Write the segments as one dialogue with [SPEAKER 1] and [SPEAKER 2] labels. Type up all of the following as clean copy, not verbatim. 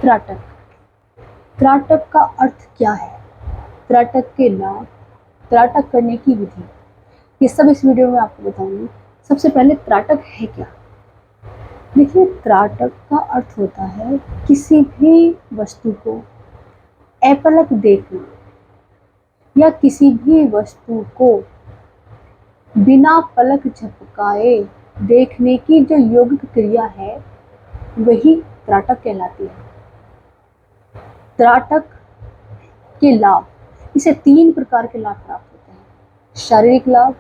[SPEAKER 1] त्राटक। त्राटक का अर्थ क्या है, त्राटक के लाभ, त्राटक करने की विधि, ये सब इस वीडियो में आपको बताऊंगी। सबसे पहले त्राटक है क्या। देखिए, त्राटक का अर्थ होता है किसी भी वस्तु को अपलक देखना या किसी भी वस्तु को बिना पलक झपकाए देखने की जो यौगिक क्रिया है वही त्राटक कहलाती है। त्राटक के लाभ, इसे 3 प्रकार के लाभ प्राप्त होते हैं: शारीरिक लाभ,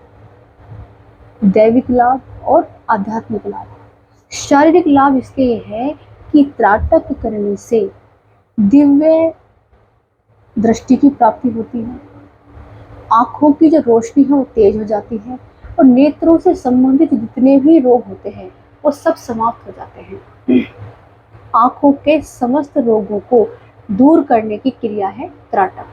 [SPEAKER 1] दैविक लाभ और आध्यात्मिक लाभ। शारीरिक लाभ इसके ये है कि त्राटक करने से दिव्य दृष्टि की प्राप्ति होती है, आंखों की जो रोशनी है वो तेज हो जाती है और नेत्रों से संबंधित जितने भी रोग होते हैं वो सब समाप्त हो जाते हैं। आंखों के समस्त रोगों को दूर करने की क्रिया है त्राटक।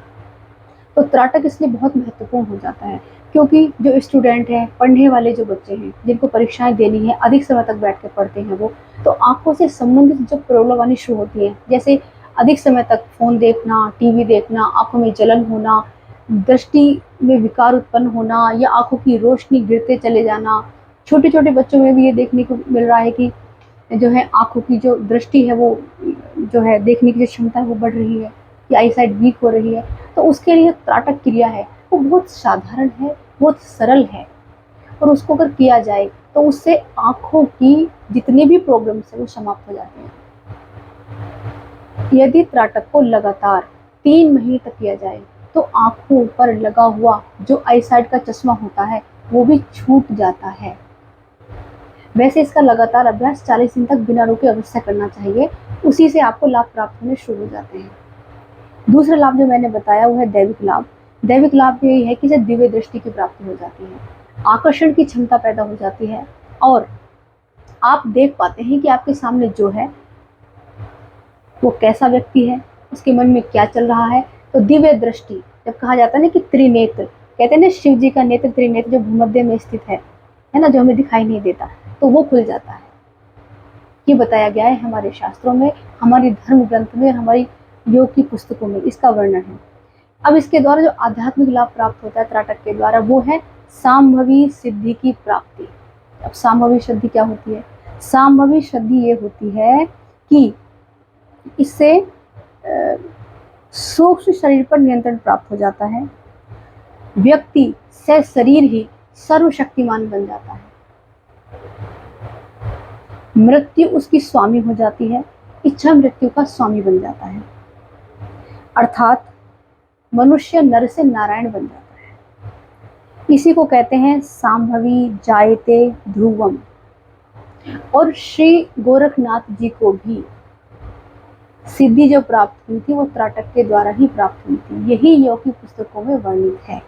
[SPEAKER 1] तो त्राटक इसलिए बहुत महत्वपूर्ण हो जाता है क्योंकि जो स्टूडेंट हैं, पढ़ने वाले जो बच्चे हैं, जिनको परीक्षाएं देनी है, अधिक समय तक बैठ के पढ़ते हैं वो, तो आंखों से संबंधित जो प्रॉब्लम आनी शुरू होती है, जैसे अधिक समय तक फोन देखना, टीवी देखना, आंखों में जलन होना, दृष्टि में विकार उत्पन्न होना या आंखों की रोशनी गिरते चले जाना। छोटे छोटे बच्चों में भी ये देखने को मिल रहा है कि जो है आंखों की जो दृष्टि है वो जो है देखने की जो क्षमता है वो बढ़ रही है या आई साइड वीक हो रही है। तो उसके लिए त्राटक क्रिया है वो बहुत साधारण है, बहुत सरल है और उसको अगर किया जाए तो उससे आंखों की जितनी भी प्रॉब्लम्स है वो समाप्त हो जाती हैं। यदि त्राटक को लगातार 3 महीने तक किया जाए तो आंखों पर लगा हुआ जो आई साइड का चश्मा होता है वो भी छूट जाता है। वैसे इसका लगातार अभ्यास 40 दिन तक बिना रुके अवश्य करना चाहिए, उसी से आपको लाभ प्राप्त होने शुरू हो जाते हैं। दूसरा लाभ जो मैंने बताया वो है दैविक लाभ। दैविक लाभ यही है कि जब दिव्य दृष्टि की प्राप्ति हो जाती है, आकर्षण की क्षमता पैदा हो जाती है और आप देख पाते हैं कि आपके सामने जो है वो कैसा व्यक्ति है, उसके मन में क्या चल रहा है। तो दिव्य दृष्टि, जब कहा जाता है ना कि त्रिनेत्र, कहते हैं ना शिव जी का नेत्र त्रिनेत्र जो भूमध्य में स्थित है ना, जो हमें दिखाई नहीं देता, तो वो खुल जाता है। ये बताया गया है हमारे शास्त्रों में, हमारी धर्म ग्रंथ में और हमारी योग की पुस्तकों में इसका वर्णन है। अब इसके द्वारा जो आध्यात्मिक लाभ प्राप्त होता है त्राटक के द्वारा वो है सांभवी सिद्धि की प्राप्ति। अब सांभवी सिद्धि क्या होती है? सांभवी सिद्धि ये होती है कि इससे सूक्ष्म शरीर पर नियंत्रण प्राप्त हो जाता है, व्यक्ति से शरीर ही सर्वशक्तिमान बन जाता है, मृत्यु उसकी स्वामी हो जाती है, इच्छा मृत्यु का स्वामी बन जाता है, अर्थात मनुष्य नर से नारायण बन जाता है। इसी को कहते हैं सांभवी जायते ध्रुवम। और श्री गोरखनाथ जी को भी सिद्धि जो प्राप्त हुई थी वो त्राटक के द्वारा ही प्राप्त हुई थी, यही योग की पुस्तकों में वर्णित है।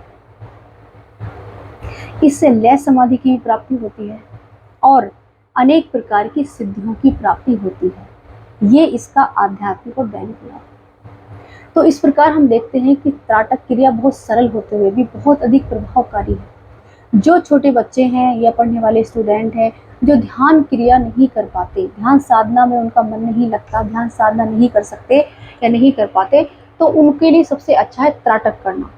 [SPEAKER 1] इससे लय समाधि की प्राप्ति होती है और अनेक प्रकार की सिद्धियों की प्राप्ति होती है। ये इसका आध्यात्मिक और दैनिक लाभ। तो इस प्रकार हम देखते हैं कि त्राटक क्रिया बहुत सरल होते हुए भी बहुत अधिक प्रभावकारी है। जो छोटे बच्चे हैं या पढ़ने वाले स्टूडेंट हैं जो ध्यान क्रिया नहीं कर पाते, ध्यान साधना में उनका मन नहीं लगता, ध्यान साधना नहीं कर सकते या नहीं कर पाते, तो उनके लिए सबसे अच्छा है त्राटक करना।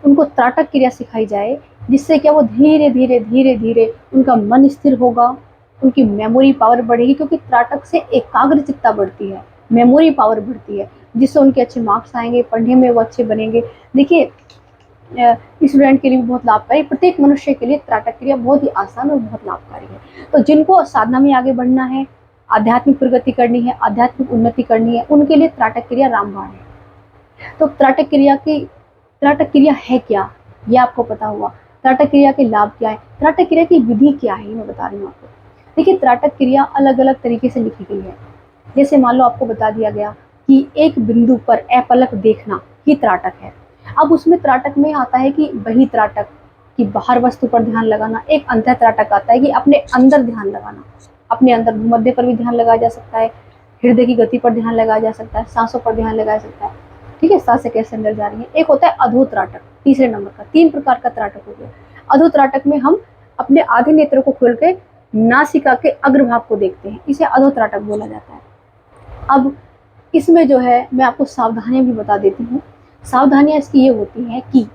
[SPEAKER 1] उनको त्राटक क्रिया सिखाई जाए जिससे क्या वो धीरे धीरे धीरे धीरे उनका मन स्थिर होगा, उनकी मेमोरी पावर बढ़ेगी, क्योंकि त्राटक से एकाग्रचित्ता बढ़ती है, मेमोरी पावर बढ़ती है, जिससे उनके अच्छे मार्क्स आएंगे, पढ़ने में वो अच्छे बनेंगे। देखिए, स्टूडेंट के लिए भी बहुत लाभकारी, प्रत्येक मनुष्य के लिए त्राटक क्रिया बहुत ही आसान और बहुत लाभकारी है। तो जिनको साधना में आगे बढ़ना है, आध्यात्मिक प्रगति करनी है, आध्यात्मिक उन्नति करनी है, उनके लिए त्राटक क्रिया रामबाण है। तो त्राटक क्रिया है क्या, ये आपको पता हुआ। त्राटक क्रिया के लाभ क्या है, त्राटक क्रिया की विधि क्या है, ये मैं बता रही हूँ आपको। देखिए, त्राटक क्रिया अलग अलग तरीके से लिखी गई है। जैसे मान लो आपको बता दिया गया कि एक बिंदु पर अपलक देखना ही त्राटक है। अब उसमें त्राटक में आता है कि बही त्राटक कि बाहर वस्तु पर ध्यान लगाना, एक अंतः त्राटक आता है कि अपने अंदर ध्यान लगाना, अपने अंदर भूमध्य पर भी ध्यान लगाया जा सकता है, हृदय की गति पर ध्यान लगाया जा सकता है, सांसों पर ध्यान लगाया जा सकता है, ठीक है, सांसें कैसे अंदर जा रही है। एक होता है अधो त्राटक, तीसरे नंबर का। 3 प्रकार का त्राटक हो गया। अधो त्राटक में हम अपने आधे नेत्र को खोल के नासिका के अग्रभाग को देखते हैं, इसे अधो त्राटक बोला जाता है। अब इसमें जो है मैं आपको सावधानियां भी बता देती हूँ। सावधानियां इसकी ये होती हैं कि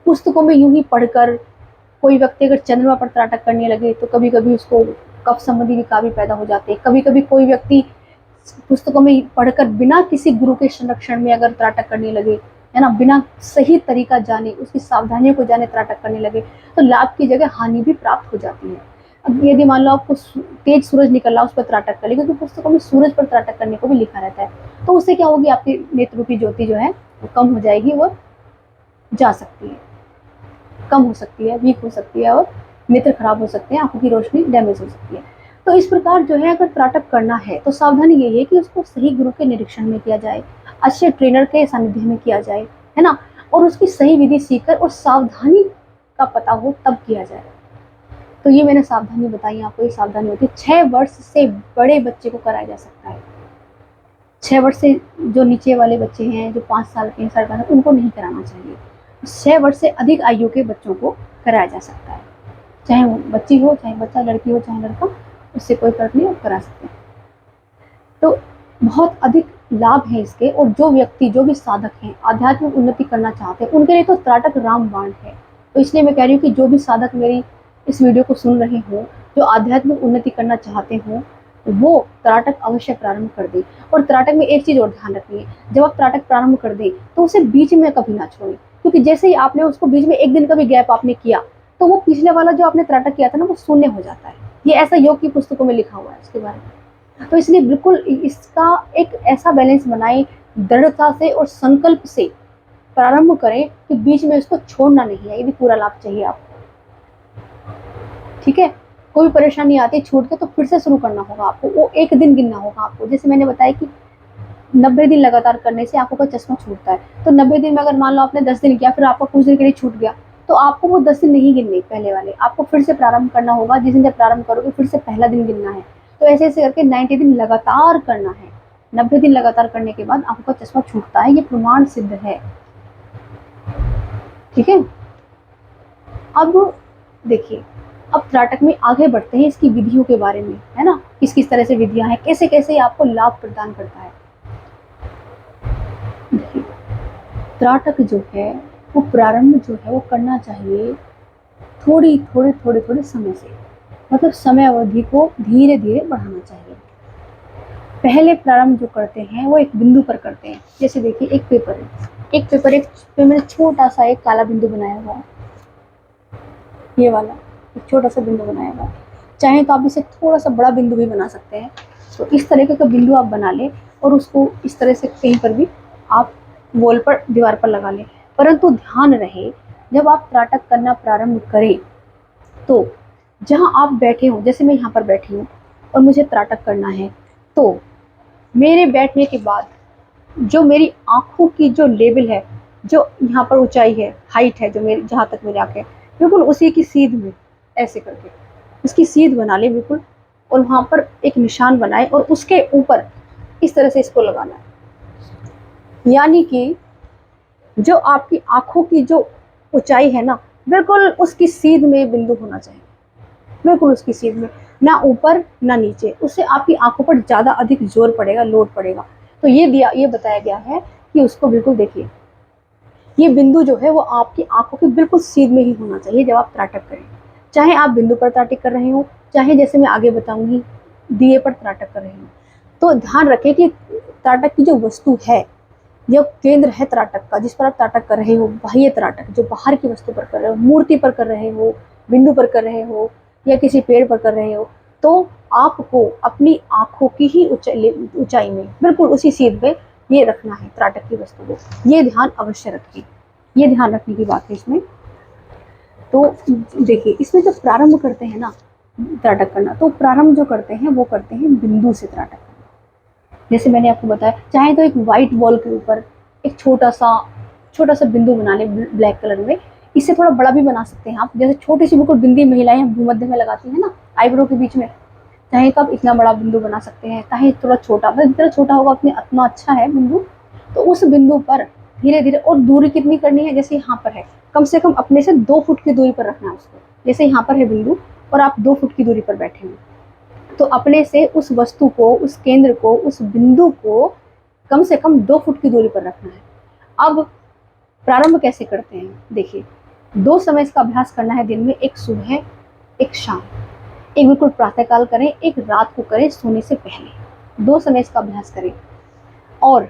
[SPEAKER 1] पुस्तकों में यूं ही पढ़कर कोई व्यक्ति अगर चंद्रमा पर त्राटक करने लगे तो कभी कभी उसको कफ संबंधी विकार भी पैदा हो जाते हैं। कभी कभी कोई व्यक्ति पुस्तकों में पढ़कर बिना किसी गुरु के संरक्षण में अगर त्राटक करने लगे, है ना, बिना सही तरीका जाने, उसकी सावधानियों को जाने त्राटक करने लगे, तो लाभ की जगह हानि भी प्राप्त हो जाती है। अब यदि मान लो आपको तेज सूरज निकल रहा, उस पर त्राटक कर ले, क्योंकि पुस्तकों में सूरज पर त्राटक करने को भी लिखा रहता है, तो उससे क्या होगी, आपकी नेत्र रूपी ज्योति जो है वो कम हो जाएगी, वो जा सकती है, कम हो सकती है, वीक हो सकती है, और नेत्र खराब हो सकते हैं, आंखों की रोशनी डैमेज हो सकती है। तो इस प्रकार जो है अगर त्राटक करना है तो सावधानी यही है कि उसको सही गुरु के निरीक्षण में किया जाए, अच्छे ट्रेनर के सानिध्य में किया जाए, है ना, और उसकी सही विधि सीखकर और सावधानी का पता हो तब किया जाए। तो ये मैंने सावधानी बताई आपको, ये सावधानी होती है। 6 वर्ष से बड़े बच्चे को कराया जा सकता है। 6 वर्ष से जो नीचे वाले बच्चे हैं, जो 5 साल के, 5.5 साल, उनको नहीं कराना चाहिए। 6 वर्ष से अधिक आयु के बच्चों को कराया जा सकता है, चाहे वो बच्ची हो, चाहे बच्चा, लड़की हो चाहे लड़का, उससे कोई फर्क नहीं, आप करा सकते हैं। तो बहुत अधिक लाभ है इसके, और जो व्यक्ति, जो भी साधक हैं, आध्यात्मिक उन्नति करना चाहते हैं, उनके लिए तो त्राटक रामबाण है। तो इसलिए मैं कह रही हूँ कि जो भी साधक मेरी इस वीडियो को सुन रहे हो, जो आध्यात्मिक उन्नति करना चाहते हो, वो त्राटक अवश्य प्रारंभ कर दें। और त्राटक में एक चीज और ध्यान रखनी है, जब आप त्राटक प्रारंभ कर दें तो उसे बीच में कभी ना छोड़ें, क्योंकि जैसे ही आपने उसको बीच में एक दिन का भी गैप आपने किया, तो वो पिछले वाला जो आपने त्राटक किया था ना, वो शून्य हो जाता है। ये ऐसा योग की पुस्तकों में लिखा हुआ है इसके बारे में। तो इसलिए बिल्कुल इसका एक ऐसा बैलेंस बनाए, दृढ़ता से और संकल्प से प्रारंभ करें कि बीच में इसको छोड़ना नहीं है, यदि पूरा लाभ चाहिए आपको। ठीक है, कोई परेशानी आती है छूट के तो फिर से शुरू करना होगा आपको, वो एक दिन गिनना होगा आपको। जैसे मैंने बताया कि 90 दिन लगातार करने से आंखों का चश्मा छूटता है, तो 90 दिन में अगर मान लो आपने 10 दिन किया, फिर आपका कुछ दिन के लिए छूट गया, तो आपको वो 10 दिन नहीं गिनने पहले वाले, आपको फिर से प्रारंभ करना होगा। जिस दिन जब प्रारंभ करोगे फिर से पहला दिन गिनना है। तो ऐसे ऐसे करके 90 दिन लगातार करना है। 90 दिन लगातार करने के बाद आंखों का चश्मा छूटता है, ये प्रमाण सिद्ध है। ठीक है, अब देखिए, अब त्राटक में आगे बढ़ते हैं, इसकी विधियों के बारे में, है ना, किस किस तरह से विधियां हैं, कैसे कैसे आपको लाभ प्रदान करता है। देखिए, त्राटक जो है वो प्रारंभ जो है वो करना चाहिए थोड़े समय से, मतलब समय अवधि को धीरे धीरे बढ़ाना चाहिए। पहले प्रारंभ जो करते हैं वो एक बिंदु पर करते हैं। जैसे देखिए, एक पेपर है, एक पे मैंने छोटा सा एक काला बिंदु बनाया हुआ है, ये वाला एक छोटा सा बिंदु बनाया हुआ है। चाहे तो आप इसे थोड़ा सा बड़ा बिंदु भी बना सकते हैं। तो इस तरीके का बिंदु आप बना लें और उसको इस तरह से कहीं पर भी आप वॉल पर, दीवार पर लगा लें। परंतु ध्यान रहे, जब आप त्राटक करना प्रारंभ करें तो जहां आप बैठे हो, जैसे मैं यहाँ पर बैठी हूँ और मुझे त्राटक करना है, तो मेरे बैठने के बाद जो मेरी आंखों की जो लेवल है, जो यहाँ पर ऊंचाई है, हाइट है, जो मेरी, जहाँ तक मेरी आंखें, बिल्कुल उसी की सीध में ऐसे करके उसकी सीध बना ले बिल्कुल, और वहाँ पर एक निशान बनाए और उसके ऊपर इस तरह से इसको लगाना है। यानी कि जो आपकी आंखों की जो ऊंचाई है ना, बिल्कुल उसकी सीध में बिंदु होना चाहिए, बिल्कुल उसकी सीध में, ना ऊपर ना नीचे। उससे आपकी आंखों पर ज़्यादा अधिक जोर पड़ेगा, लोड पड़ेगा। तो ये बताया गया है कि उसको बिल्कुल देखिए, ये बिंदु जो है वो आपकी आंखों की बिल्कुल सीध में ही होना चाहिए जब आप त्राटक करें। चाहे आप बिंदु पर त्राटक कर रहे हो, चाहे जैसे मैं आगे बताऊंगी दिए पर त्राटक कर रहे हो। तो ध्यान रखें कि त्राटक की जो वस्तु है, यह केंद्र है त्राटक का, जिस पर आप त्राटक कर रहे हो, बाह्य त्राटक, जो बाहर की वस्तु पर कर रहे हो, मूर्ति पर कर रहे हो, बिंदु पर कर रहे हो, या किसी पेड़ पर कर रहे हो, तो आपको अपनी आंखों की ही ऊंचाई में, बिल्कुल उसी सीध पे ये रखना है त्राटक की वस्तु को। ये ध्यान अवश्य रखें, ये ध्यान रखने की बात है इसमें। तो देखिए, इसमें जब प्रारंभ करते हैं ना त्राटक करना, तो प्रारंभ जो करते हैं वो करते हैं बिंदु से त्राटक करना। जैसे मैंने आपको बताया, चाहे तो एक व्हाइट वॉल के ऊपर एक छोटा सा बिंदु बना ले ब्लैक कलर में। इससे थोड़ा बड़ा भी बना सकते हैं आप, जैसे छोटी सी बिल्कुल बिंदी महिलाएं भूमध्य में लगाती हैं ना, आईब्रो के बीच में, चाहे तो आप इतना बड़ा बिंदु बना सकते हैं, चाहे थोड़ा छोटा, मतलब जितना छोटा होगा उतना अच्छा है बिंदु। तो उस बिंदु पर धीरे धीरे, और दूरी कितनी करनी है, जैसे यहाँ पर है, कम से कम अपने से 2 फुट की दूरी पर रखना है उसको। जैसे यहाँ पर है बिंदु और आप 2 फुट की दूरी पर बैठे हैं, तो अपने से उस वस्तु को, उस केंद्र को, उस बिंदु को कम से कम 2 फुट की दूरी पर रखना है। अब प्रारंभ कैसे करते हैं, देखिए 2 समय इसका अभ्यास करना है दिन में, एक सुबह एक शाम, एक बिल्कुल प्रातःकाल करें, एक रात को करें सोने से पहले, 2 समय इसका अभ्यास करें। और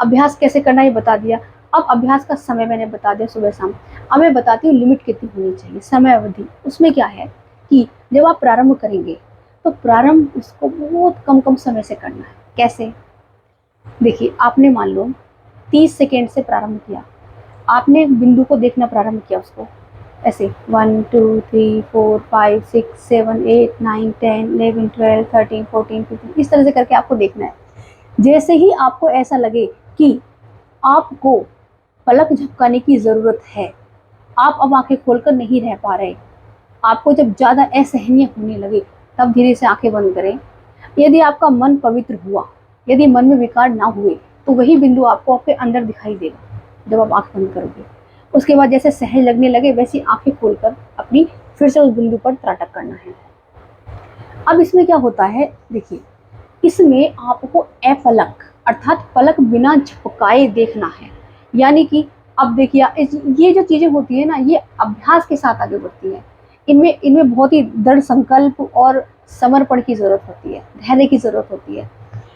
[SPEAKER 1] अभ्यास कैसे करना ये बता दिया। अब अभ्यास का समय मैंने बता दिया सुबह शाम। अब मैं बताती हूँ लिमिट कितनी होनी चाहिए, समय अवधि। उसमें क्या है कि जब आप प्रारंभ करेंगे तो प्रारंभ उसको बहुत कम कम समय से करना है। कैसे, देखिए आपने मान लो 30 सेकेंड से प्रारंभ किया, आपने बिंदु को देखना प्रारंभ किया, उसको ऐसे 1 2 3 4 5 6 7 8 9 10 11 12 13 14 15 इस तरह से करके आपको देखना है। जैसे ही आपको ऐसा लगे कि आपको पलक झपकाने की ज़रूरत है, आप अब आंखें खोलकर नहीं रह पा रहे, आपको जब ज़्यादा असहनीय होने लगे, तब धीरे से आंखें बंद करें। यदि आपका मन पवित्र हुआ, यदि मन में विकार ना हुए, तो वही बिंदु आपको आपके अंदर दिखाई देगा जब आप आंख बंद करोगे। उसके बाद जैसे सहज लगने लगे, वैसी आंखें खोलकर अपनी फिर से उस बिंदु पर त्राटक करना है। अब इसमें क्या होता है, देखिए इसमें आपको अपलक अर्थात पलक बिना झपकाए देखना है। यानी कि अब देखिए ये जो चीजें होती है ना, ये अभ्यास के साथ आगे बढ़ती है। इनमें इनमें बहुत ही दृढ़ संकल्प और समर्पण की जरूरत होती है, धैर्य की जरूरत होती है।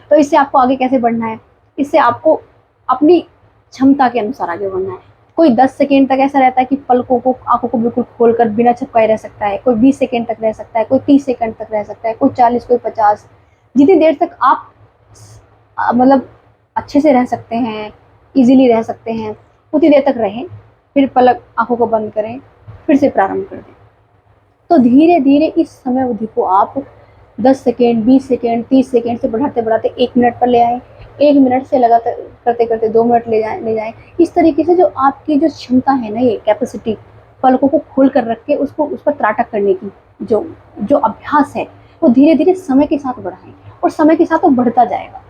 [SPEAKER 1] तो इससे आपको आगे कैसे बढ़ना है, इससे आपको अपनी क्षमता के अनुसार आगे बढ़ना है। कोई 10 सेकेंड तक ऐसा रहता है कि पलकों को आंखों को बिल्कुल खोलकर बिना झपकाए रह सकता है, कोई 20 सेकेंड तक रह सकता है, कोई 30 सेकेंड तक रह सकता है, कोई 40, कोई 50। जितनी देर तक आप मतलब अच्छे से रह सकते हैं, इजीली रह सकते हैं, उतनी देर तक रहें, फिर पलक आंखों को बंद करें, फिर से प्रारंभ कर दें। तो धीरे धीरे इस समय अवधि को आप 10 सेकेंड, 20 सेकेंड, 30 सेकेंड से बढ़ाते बढ़ाते 1 मिनट पर ले आएँ, 1 मिनट से लगातार करते करते 2 मिनट ले जाएं। इस तरीके से जो आपकी जो क्षमता है ना, ये कैपेसिटी पलकों को खोल कर रख के उसको उस पर त्राटक करने की जो जो अभ्यास है, वो धीरे धीरे समय के साथ बढ़ाएं और समय के साथ वो बढ़ता जाएगा।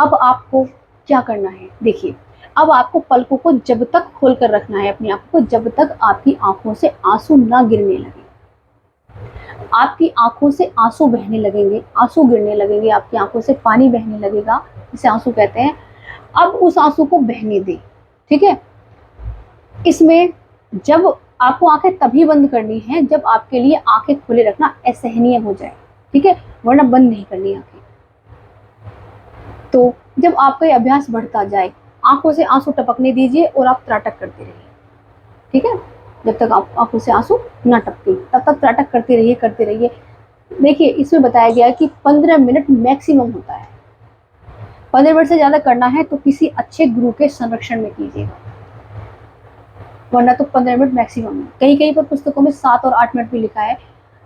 [SPEAKER 1] अब आपको क्या करना है, देखिए अब आपको पलकों को जब तक खोल कर रखना है अपनी आंखों को, जब तक आपकी आंखों से आंसू ना गिरने लगे। आपकी आंखों से आंसू बहने लगेंगे, आंसू गिरने लगेंगे, आपकी आंखों से पानी बहने लगेगा, इसे आंसू कहते हैं। अब उस आंसू को बहने दें, ठीक है। इसमें जब आपको आंखें तभी बंद करनी है जब आपके लिए आंखें खुले रखना असहनीय हो जाए, ठीक है, वरना बंद नहीं करनी आंखें। तो जब आपका ये अभ्यास बढ़ता जाए, आंखों से आंसू टपकने दीजिए और आप त्राटक करते रहिए, ठीक है। जब तक आप आंखों से आंसू ना टपके तब तक त्राटक करते रहिए, करते रहिए। देखिए इसमें बताया गया है कि 15 मिनट मैक्सिमम होता है। 15 मिनट से ज़्यादा करना है तो किसी अच्छे गुरु के संरक्षण में कीजिएगा, वरना तो 15 मिनट मैक्सिमम है। कहीं कहीं पर पुस्तकों में 7 और 8 मिनट भी लिखा है।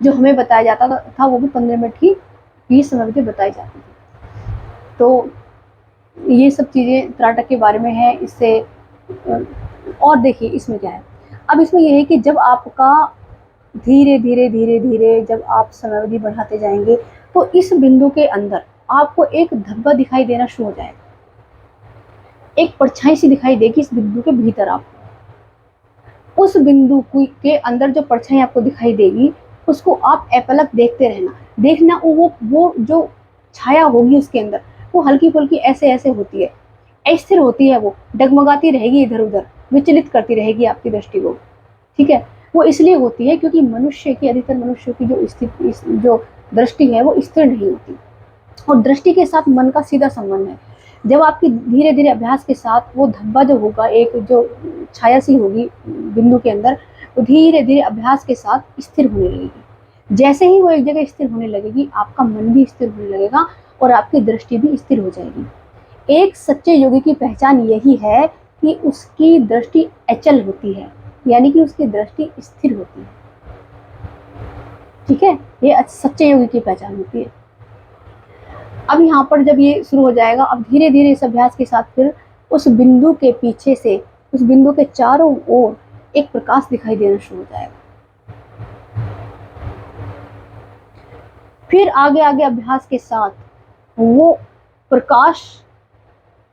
[SPEAKER 1] जो हमें बताया जाता था वो भी 15 मिनट ही समय अवधि बताई जाती थी। तो ये सब चीज़ें त्राटक के बारे में है। इससे और देखिए इसमें क्या है, अब इसमें यह है कि जब आपका धीरे धीरे धीरे धीरे जब आप समयावधि बढ़ाते जाएंगे, तो इस बिंदु के अंदर आपको एक धब्बा दिखाई देना शुरू हो जाएगा, एक परछाई सी दिखाई देगी इस बिंदु के भीतर। आपको उस बिंदु के अंदर जो परछाई आपको दिखाई देगी, उसको आप अपलक देखते रहना। देखना वो जो छाया होगी उसके अंदर, वो हल्की फुल्की ऐसे ऐसे होती है, अस्थिर होती है, वो डगमगाती रहेगी, इधर उधर विचलित करती रहेगी आपकी दृष्टि को, ठीक है। वो इसलिए होती है क्योंकि मनुष्य की, अधिकतर मनुष्य की जो दृष्टि है वो स्थिर नहीं होती, और दृष्टि के साथ मन का सीधा संबंध है। जब आपकी धीरे धीरे अभ्यास के साथ वो धब्बा जो होगा, एक जो छाया सी होगी बिंदु के अंदर, वो धीरे धीरे अभ्यास के साथ स्थिर होने लगेगी। जैसे ही वो एक जगह स्थिर होने लगेगी, आपका मन भी स्थिर होने लगेगा और आपकी दृष्टि भी स्थिर हो जाएगी। एक सच्चे योगी की पहचान यही है कि उसकी दृष्टि अचल होती है, यानी कि उसकी दृष्टि स्थिर होती है, ठीक है। ये सच्चे योगी की पहचान होती है। अब यहाँ पर जब ये शुरू हो जाएगा, अब धीरे धीरे इस अभ्यास के साथ फिर उस बिंदु के पीछे से, उस बिंदु के चारों ओर एक प्रकाश दिखाई देना शुरू हो जाएगा। फिर आगे आगे अभ्यास के साथ वो प्रकाश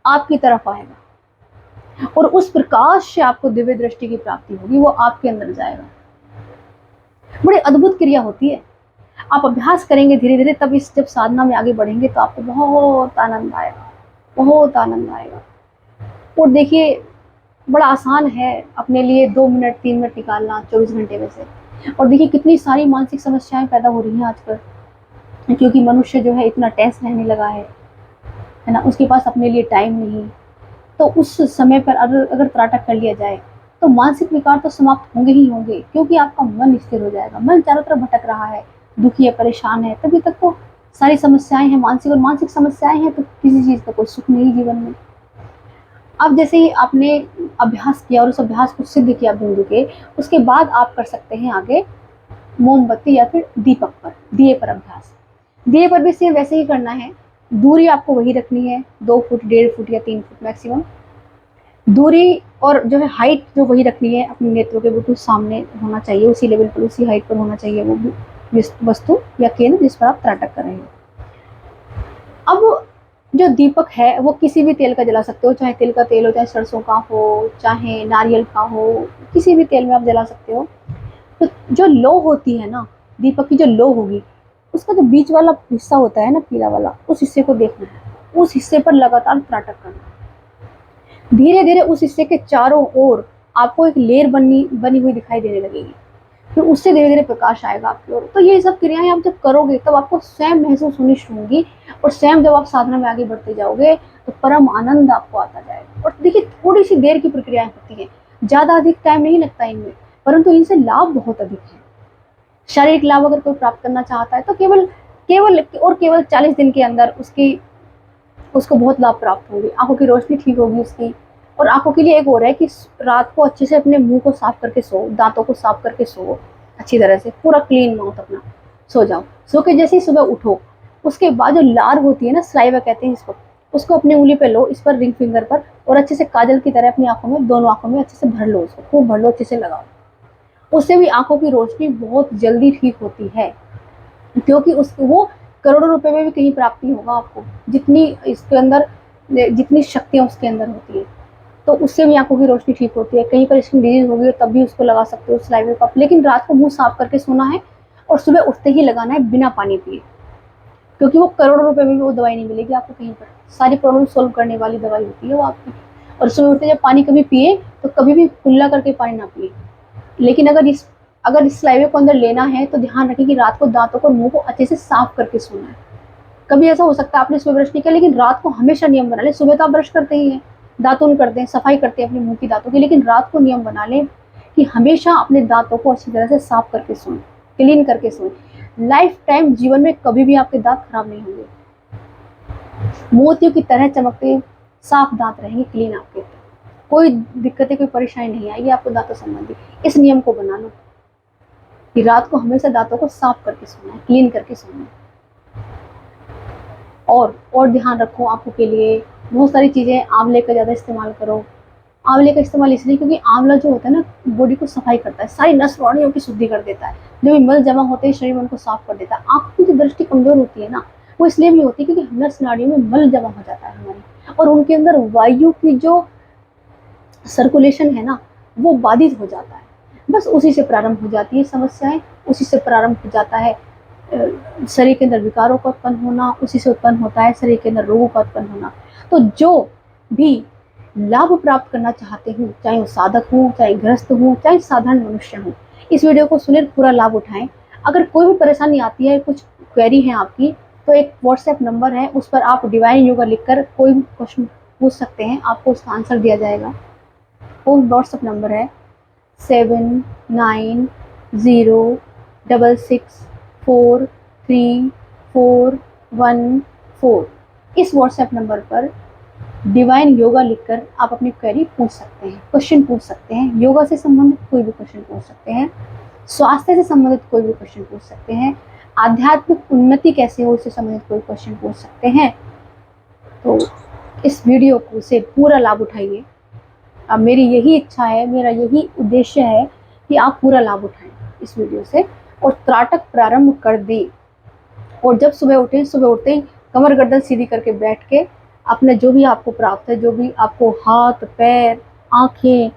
[SPEAKER 1] आपकी तरफ आएगा और उस प्रकाश से आपको दिव्य दृष्टि की प्राप्ति होगी, वो आपके अंदर जाएगा। बड़ी अद्भुत क्रिया होती है। आप अभ्यास करेंगे धीरे धीरे, तब इस जब साधना में आगे बढ़ेंगे तो आपको बहुत आनंद आएगा, बहुत आनंद आएगा। और देखिए, बड़ा आसान है अपने लिए 2 मिनट 3 मिनट निकालना 24 घंटे में से। और देखिए कितनी सारी मानसिक समस्याएं पैदा हो रही हैं आजकल, क्योंकि मनुष्य जो है इतना टेंस रहने लगा है ना, उसके पास अपने लिए टाइम नहीं। तो उस समय पर अगर त्राटक कर लिया जाए तो मानसिक विकार तो समाप्त होंगे ही होंगे, क्योंकि आपका मन स्थिर हो जाएगा। मन चारों तरफ भटक रहा है, दुखी है, परेशान है, तभी तक तो सारी समस्याएं हैं मानसिक, और मानसिक समस्याएं हैं तो किसी चीज़ का कोई सुख नहीं जीवन में। अब जैसे ही आपने अभ्यास किया और उस अभ्यास को सिद्ध किया बिंदु के, उसके बाद आप कर सकते हैं आगे मोमबत्ती या फिर दीपक पर, दिए पर अभ्यास। दिए पर भी सेम वैसे ही करना है। दूरी आपको वही रखनी है, 2 फुट 1.5 फुट या 3 फुट मैक्सिमम दूरी, और जो है हाइट जो वही रखनी है, अपने नेत्रों के बिल्कुल सामने होना चाहिए, उसी लेवल पर उसी हाइट पर होना चाहिए वो वस्तु या केंद्र जिस पर आप त्राटक कर रहे हैं। अब जो दीपक है वो किसी भी तेल का जला सकते हो, चाहे तिल का तेल हो, चाहे सरसों का हो, चाहे नारियल का हो, किसी भी तेल में आप जला सकते हो। तो जो लो होती है ना, दीपक की जो लो होगी, उसका जो बीच वाला हिस्सा होता है ना पीला वाला, उस हिस्से को देखना है, उस हिस्से पर लगातार त्राटक करना है। धीरे धीरे उस हिस्से के चारों ओर आपको एक लेयर बनी हुई दिखाई देने लगेगी, फिर उससे धीरे धीरे प्रकाश आएगा आपकी ओर। तो ये सब क्रियाएं आप जब करोगे तब आपको स्वयं महसूस होनी शुरू होंगी, और स्वयं जब आप साधना में आगे बढ़ते जाओगे तो परम आनंद आपको आता जाएगा। और देखिए थोड़ी सी देर की प्रक्रियाएं होती हैं, ज़्यादा अधिक टाइम नहीं लगता इनमें, परंतु इनसे लाभ बहुत अधिक है। शारीरिक लाभ अगर कोई प्राप्त करना चाहता है तो केवल केवल और केवल 40 दिन के अंदर उसको बहुत लाभ प्राप्त होंगे। आंखों की रोशनी ठीक होगी उसकी। और आंखों के लिए एक और है कि रात को अच्छे से अपने मुंह को साफ करके सो, दांतों को साफ करके सो, अच्छी तरह से पूरा क्लीन माउथ अपना सो जाओ। सो के जैसे ही सुबह उठो, उसके बाद जो लार होती है ना, सलाइवा कहते हैं इसको, उसको अपनी उंगली पे लो, इस पर रिंग फिंगर पर, और अच्छे से काजल की तरह अपनी आंखों में, दोनों आंखों में अच्छे से भर लो, उसको खूब भर लो, अच्छे से लगाओ। उससे भी आंखों की रोशनी बहुत जल्दी ठीक होती है, क्योंकि उसको वो करोड़ों रुपए में भी कहीं प्राप्ति होगा आपको, जितनी इसके अंदर, जितनी शक्तियाँ उसके अंदर होती है। तो उससे भी आंखों की रोशनी ठीक होती है। कहीं पर स्किन डिजीज होगी तब भी उसको लगा सकते हो सलाइवा का, लेकिन रात को मुंह साफ करके सोना है और सुबह उठते ही लगाना है बिना पानी पिए, क्योंकि वो करोड़ों रुपए में भी वो दवाई नहीं मिलेगी आपको कहीं पर। सारी प्रॉब्लम सोल्व करने वाली दवाई होती है वो आपकी। और सुबह उठते जब पानी कभी पिए तो कभी भी कुल्ला करके पानी ना पिए। लेकिन अगर इस सलाइवे को अंदर लेना है तो ध्यान रखें कि रात को दांतों को, मुंह को अच्छे से साफ करके सोना है। कभी ऐसा हो सकता है आपने सुबह ब्रश नहीं किया, लेकिन रात को हमेशा नियम बना लें। सुबह तो आप ब्रश करते ही हैं, दातुन करते हैं, सफाई करते हैं अपने मुंह की, दांतों की, लेकिन रात को नियम बना लें कि हमेशा अपने दांतों को अच्छी तरह से साफ करके सोएं, क्लीन करके सोएं। लाइफ टाइम जीवन में कभी भी आपके दांत खराब नहीं होंगे, मोतियों की तरह चमकते साफ दांत रहेंगे, क्लीन आपके। कोई दिक्कतें, कोई परेशानी नहीं आएगी आपको दांतों संबंधी। इस नियम को बना लो कि रात को हमेशा दांतों को साफ करके सोना है, क्लीन करके सोना है। और ध्यान रखो आंखों के लिए बहुत सारी चीज़ें, आंवले का ज़्यादा इस्तेमाल करो। आंवले का इस्तेमाल इसलिए क्योंकि आंवला जो होता है ना, बॉडी को सफाई करता है, सारी नस नाड़ियों की शुद्धि कर देता है। जो भी मल जमा होते हैं शरीर में उनको साफ कर देता है। आंख की जो दृष्टि कमजोर होती है ना, वो इसलिए भी होती है क्योंकि नस नाड़ियों में मल जमा हो जाता है हमारी, और उनके अंदर वायु की जो सर्कुलेशन है ना, वो बाधित हो जाता है। बस उसी से प्रारंभ हो जाती है समस्याएं, उसी से प्रारंभ हो जाता है शरीर के अंदर विकारों का उत्पन्न होना, उसी से उत्पन्न होता है शरीर के अंदर रोगों का उत्पन्न होना। तो जो भी लाभ प्राप्त करना चाहते हो, चाहे वो साधक हो, चाहे गृहस्थ हो, चाहे साधारण मनुष्य हो, इस वीडियो को सुने, पूरा लाभ उठाएं। अगर कोई भी परेशानी आती है, कुछ क्वेरी है आपकी, तो एक व्हाट्सएप नंबर है, उस पर आप डिवाइन योगा लिखकर कोई भी क्वेश्चन पूछ सकते हैं, आपको उसका आंसर दिया जाएगा। वो व्हाट्सएप नंबर है 7906463414। इस व्हाट्सएप नंबर पर डिवाइन योगा लिखकर आप अपनी क्वेरी पूछ सकते हैं, क्वेश्चन पूछ सकते हैं। योगा से संबंधित कोई भी क्वेश्चन पूछ सकते हैं, स्वास्थ्य से संबंधित कोई भी क्वेश्चन पूछ सकते हैं, आध्यात्मिक उन्नति कैसे हो उससे संबंधित कोई क्वेश्चन पूछ सकते हैं। तो इस वीडियो को से पूरा लाभ उठाइए। अब मेरी यही इच्छा है, मेरा यही उद्देश्य है कि आप पूरा लाभ उठाएं इस वीडियो से और त्राटक प्रारंभ कर दें। और जब सुबह उठें, सुबह उठते ही कमर गर्दन सीधी करके बैठ के अपने जो भी आपको प्राप्त है, जो भी आपको हाथ पैर आँखें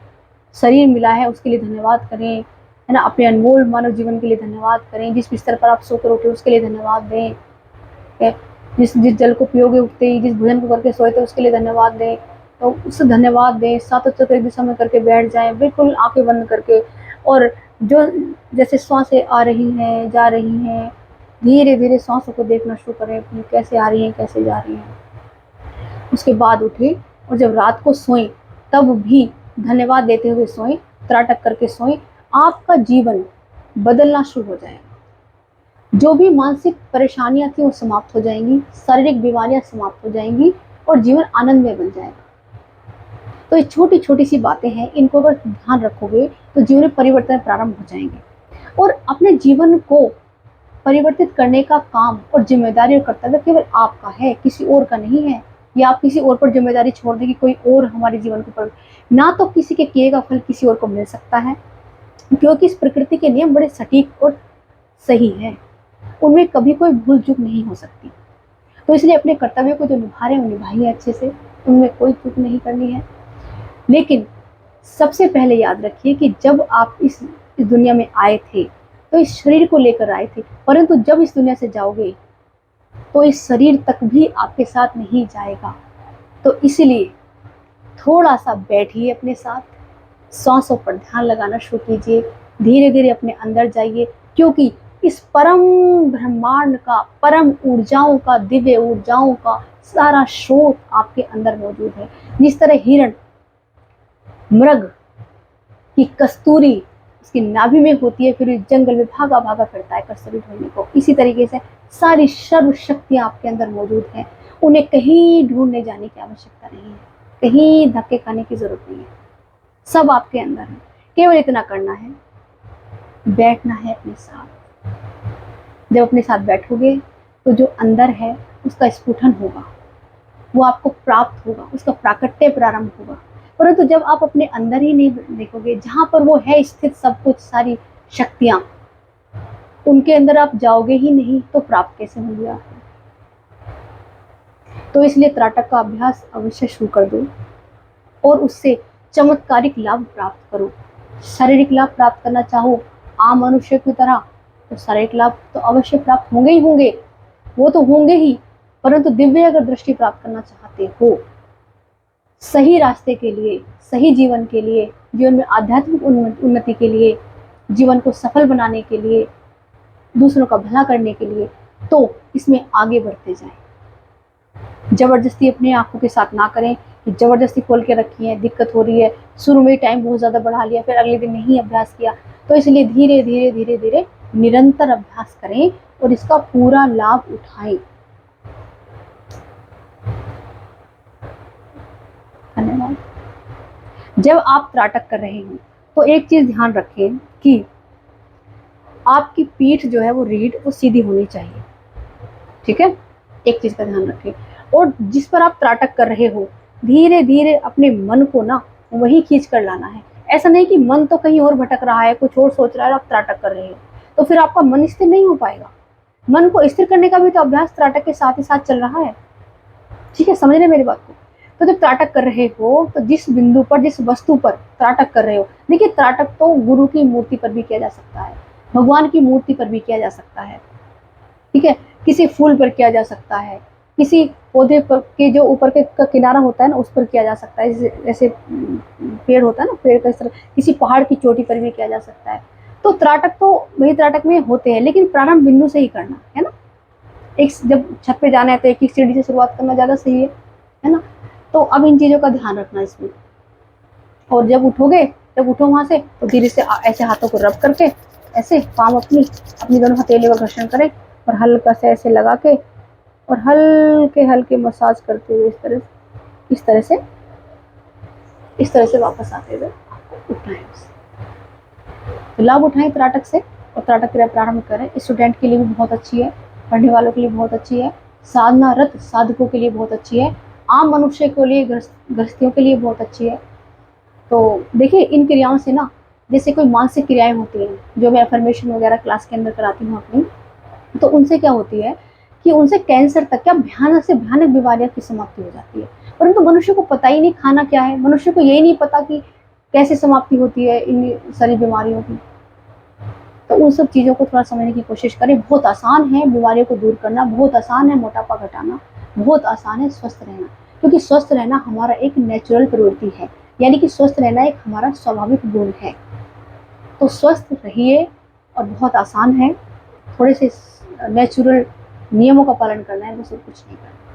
[SPEAKER 1] शरीर मिला है, उसके लिए धन्यवाद करें। है ना। अपने अनमोल मानव जीवन के लिए धन्यवाद करें। जिस बिस्तर पर आप सोकर उठे उसके लिए धन्यवाद दें। जिस जिस जल को पियोगे उठते ही, जिस भोजन को करके सोए थे उसके लिए धन्यवाद दें। तो उससे धन्यवाद दें। सातों चक्र एक दिशा में करके बैठ जाएं, बिल्कुल आंखें बंद करके। और जो जैसे सांसें आ रही हैं, जा रही हैं, धीरे धीरे सांसों को देखना शुरू करें अपनी, कैसे आ रही हैं, कैसे जा रही हैं। उसके बाद उठे और जब रात को सोएं तब भी धन्यवाद देते हुए सोएं, त्राटक करके सोएं। आपका जीवन बदलना शुरू हो जाएगा। जो भी मानसिक परेशानियां थी वो समाप्त हो जाएंगी, शारीरिक बीमारियां समाप्त हो जाएंगी और जीवन आनंदमय बन जाएगा। तो ये छोटी छोटी सी बातें हैं, इनको अगर ध्यान रखोगे तो जीवन में परिवर्तन प्रारंभ हो जाएंगे। और अपने जीवन को परिवर्तित करने का काम और जिम्मेदारी और कर्तव्य केवल आपका है, किसी और का नहीं है। या आप किसी और पर जिम्मेदारी छोड़ दें कि कोई और हमारे जीवन को पर, ना तो किसी के किए का फल किसी और को मिल सकता है, क्योंकि इस प्रकृति के नियम बड़े सटीक और सही हैं, उनमें कभी कोई भूल चूक नहीं हो सकती। तो इसलिए अपने कर्तव्य को जो निभा रहे हैं वो निभाइए अच्छे से, उनमें कोई चूक नहीं करनी है। लेकिन सबसे पहले याद रखिए कि जब आप इस दुनिया में आए थे तो इस शरीर को लेकर आए थे, परंतु जब इस दुनिया से जाओगे तो इस शरीर तक भी आपके साथ नहीं जाएगा। तो इसलिए थोड़ा सा बैठिए अपने साथ, सांसों पर ध्यान लगाना शुरू कीजिए, धीरे धीरे अपने अंदर जाइए, क्योंकि इस परम ब्रह्मांड का, परम ऊर्जाओं का, दिव्य ऊर्जाओं का सारा स्रोत आपके अंदर मौजूद है। जिस तरह हिरण मृग की कस्तूरी उसकी नाभि में होती है, फिर जंगल में भागा भागा फिरता है कस्तूरी ढूंढने को, इसी तरीके से सारी सर्व शक्तियां आपके अंदर मौजूद हैं। उन्हें कहीं ढूंढने जाने की आवश्यकता नहीं है, कहीं धक्के खाने की जरूरत नहीं है, सब आपके अंदर है। केवल इतना करना है, बैठना है अपने साथ। जब अपने साथ बैठोगे तो जो अंदर है उसका स्फुटन होगा, वो आपको प्राप्त होगा, उसका प्राकट्य प्रारंभ होगा। परंतु जब आप अपने अंदर ही नहीं देखोगे, जहां पर वो है स्थित सब कुछ, सारी शक्तियां, उनके अंदर आप जाओगे ही नहीं तो प्राप्त कैसे होंगे आप। तो इसलिए त्राटक का अभ्यास अवश्य शुरू कर दो और उससे चमत्कारिक लाभ प्राप्त करो। शारीरिक लाभ प्राप्त करना चाहो आम मनुष्य की तरह तो शारीरिक लाभ तो अवश्य प्राप्त होंगे ही होंगे, वो तो होंगे ही। परंतु दिव्य अगर दृष्टि प्राप्त करना चाहते हो, सही रास्ते के लिए, सही जीवन के लिए, जीवन में आध्यात्मिक उन्नति के लिए, जीवन को सफल बनाने के लिए, दूसरों का भला करने के लिए, तो इसमें आगे बढ़ते जाएं। जबरदस्ती अपने आंखों के साथ ना करें कि जबरदस्ती खोल के रखी है, दिक्कत हो रही है, शुरू में टाइम बहुत ज़्यादा बढ़ा लिया, फिर अगले दिन नहीं अभ्यास किया। तो इसलिए धीरे धीरे धीरे धीरे निरंतर अभ्यास करें और इसका पूरा लाभ उठाएं। धन्यवाद। जब आप त्राटक कर रहे हो तो एक चीज ध्यान रखें कि आपकी पीठ जो है वो रीढ़ वो सीधी होनी चाहिए, ठीक है। एक चीज का ध्यान रखें। और जिस पर आप त्राटक कर रहे हो धीरे धीरे अपने मन को ना वही खींच कर लाना है। ऐसा नहीं कि मन तो कहीं और भटक रहा है, कुछ और सोच रहा है, आप त्राटक कर रहे हो, तो फिर आपका मन स्थिर नहीं हो पाएगा। मन को स्थिर करने का भी तो अभ्यास त्राटक के साथ ही साथ चल रहा है, ठीक है, समझ रहे मेरी बात को। तो जब त्राटक कर रहे हो तो जिस बिंदु पर, जिस वस्तु पर त्राटक कर रहे हो, देखिए त्राटक तो गुरु की मूर्ति पर भी किया जा सकता है, भगवान की मूर्ति पर भी किया जा सकता है, ठीक है, किसी फूल पर किया जा सकता है, किसी पौधे पर के जो ऊपर के का किनारा होता है ना उस पर किया जा सकता है, जैसे पेड़ होता है ना, पेड़ का इस तरह किसी पहाड़ की चोटी पर भी किया जा सकता है। तो त्राटक तो वही त्राटक में होते हैं, लेकिन प्रारंभ बिंदु से ही करना है ना। एक जब छत पे जाना है तो एक सीढ़ी से शुरुआत करना ज़्यादा सही है ना। तो अब इन चीज़ों का ध्यान रखना इसमें। और जब उठोगे, जब उठो वहाँ से तो धीरे से ऐसे हाथों को रब करके, ऐसे पाँव अपनी अपनी दोनों हथेली का घर्षण करें और हल्का से ऐसे लगा के और हल्के हल्के मसाज करते हुए इस तरह से वापस आते हुए आपको उठना है उससे। तो लाभ उठाएं त्राटक से और त्राटक क्रिया प्रारंभ करें। स्टूडेंट के लिए भी बहुत अच्छी है, पढ़ने वालों के लिए बहुत अच्छी है, साधनारत साधकों के लिए बहुत अच्छी है, आम मनुष्य के लिए, गृहस्थियों के लिए बहुत अच्छी है। तो देखिए इन क्रियाओं से ना, जैसे कोई मानसिक क्रियाएं होती हैं जो मैं अफर्मेशन वगैरह क्लास के अंदर कराती हूँ अपनी, तो उनसे क्या होती है कि उनसे कैंसर तक क्या भयानक से भयानक बीमारियां की समाप्ति हो जाती है। परंतु मनुष्य को पता ही नहीं खाना क्या है, मनुष्य को यही नहीं पता कि कैसे समाप्ति होती है इन सारी बीमारियों की। तो उन सब चीज़ों को थोड़ा समझने की कोशिश करें। बहुत आसान है बीमारियों को दूर करना, बहुत आसान है मोटापा घटाना, बहुत आसान है स्वस्थ रहना, क्योंकि स्वस्थ रहना हमारा एक नेचुरल प्रवृत्ति है, यानी कि स्वस्थ रहना एक हमारा स्वाभाविक गुण है। तो स्वस्थ रहिए, और बहुत आसान है, थोड़े से नेचुरल नियमों का पालन करना है, बस और कुछ नहीं करना।